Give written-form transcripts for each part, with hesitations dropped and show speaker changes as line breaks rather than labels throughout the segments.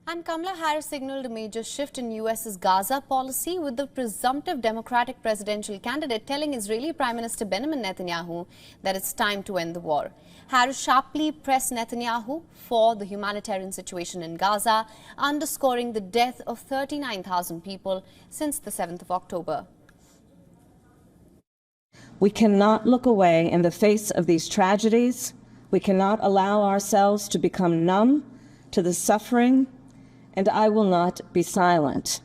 And Kamala Harris signaled a major shift in U.S.'s Gaza policy, with the presumptive Democratic presidential candidate telling Israeli Prime Minister Benjamin Netanyahu that it's time to end the war. Harris sharply pressed Netanyahu for the humanitarian situation in Gaza, underscoring the death of 39,000 people since the 7th of October.
We cannot look away in the face of these tragedies. We cannot allow ourselves to become numb to the suffering, and I will not be silent.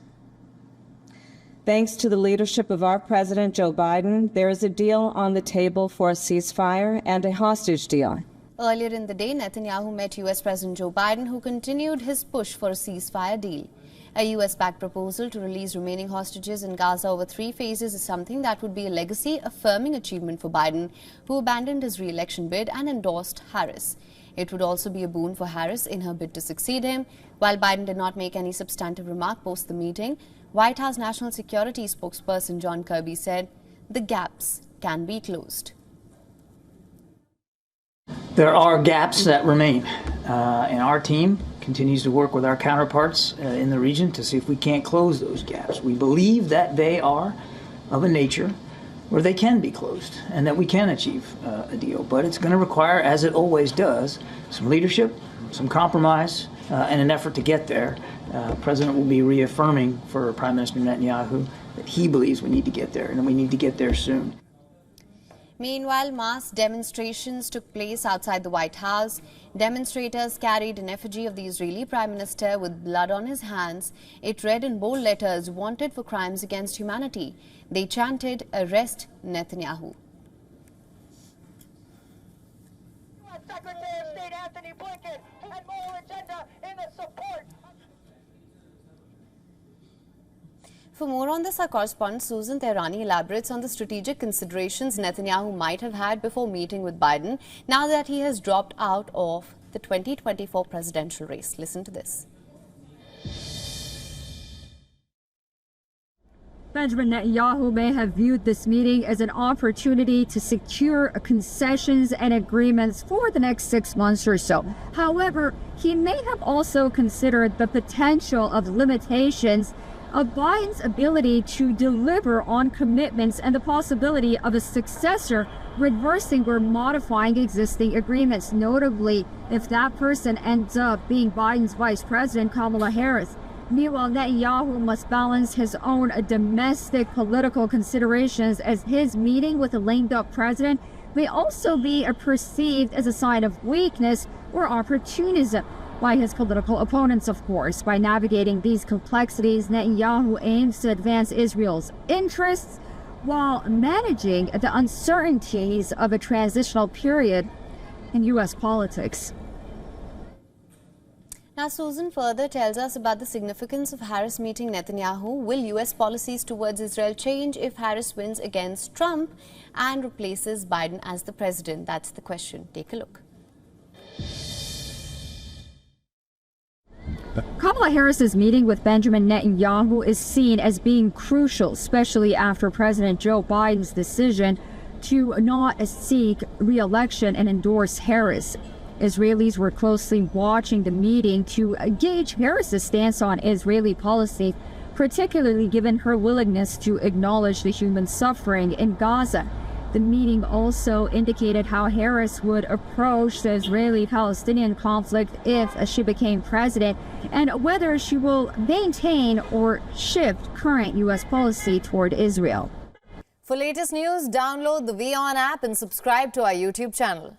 Thanks to the leadership of our President Joe Biden, there is a deal on the table for a ceasefire and a hostage deal.
Earlier in the day, Netanyahu met U.S. President Joe Biden, who continued his push for a ceasefire deal. A U.S.-backed proposal to release remaining hostages in Gaza over 3 phases is something that would be a legacy-affirming achievement for Biden, who abandoned his re-election bid and endorsed Harris. It would also be a boon for Harris in her bid to succeed him. While Biden did not make any substantive remark post the meeting, White House National Security spokesperson John Kirby said the gaps can be closed.
There are gaps that remain, and our team continues to work with our counterparts in the region to see if we can't close those gaps. We believe that they are of a nature where they can be closed and that we can achieve a deal. But it's going to require, as it always does, some leadership, some compromise, and an effort to get there. The President will be reaffirming for Prime Minister Netanyahu that he believes we need to get there, and we need to get there soon.
Meanwhile, mass demonstrations took place outside the White House. Demonstrators carried an effigy of the Israeli Prime Minister with blood on his hands. It read in bold letters, "Wanted for crimes against humanity." They chanted, "Arrest Netanyahu."
Secretary of State Anthony Blinken and moral agenda in the support.
For more on this, our correspondent Susan Tehrani elaborates on the strategic considerations Netanyahu might have had before meeting with Biden now that he has dropped out of the 2024 presidential race. Listen to this.
Benjamin Netanyahu may have viewed this meeting as an opportunity to secure concessions and agreements for the next 6 months or so. However, he may have also considered the potential of limitations of Biden's ability to deliver on commitments and the possibility of a successor reversing or modifying existing agreements, notably if that person ends up being Biden's vice president, Kamala Harris. Meanwhile, Netanyahu must balance his own domestic political considerations, as his meeting with a lame-duck president may also be perceived as a sign of weakness or opportunism by his political opponents, of course. By navigating these complexities, Netanyahu aims to advance Israel's interests while managing the uncertainties of a transitional period in U.S. politics.
Now, Susan further tells us about the significance of Harris meeting Netanyahu. Will U.S. policies towards Israel change if Harris wins against Trump and replaces Biden as the president? That's the question. Take a look.
Kamala Harris's meeting with Benjamin Netanyahu is seen as being crucial, especially after President Joe Biden's decision to not seek re-election and endorse Harris. Israelis were closely watching the meeting to gauge Harris's stance on Israeli policy, particularly given her willingness to acknowledge the human suffering in Gaza. The meeting also indicated how Harris would approach the Israeli-Palestinian conflict if she became president, and whether she will maintain or shift current U.S. policy toward Israel.
For latest news, download the WION app and subscribe to our YouTube channel.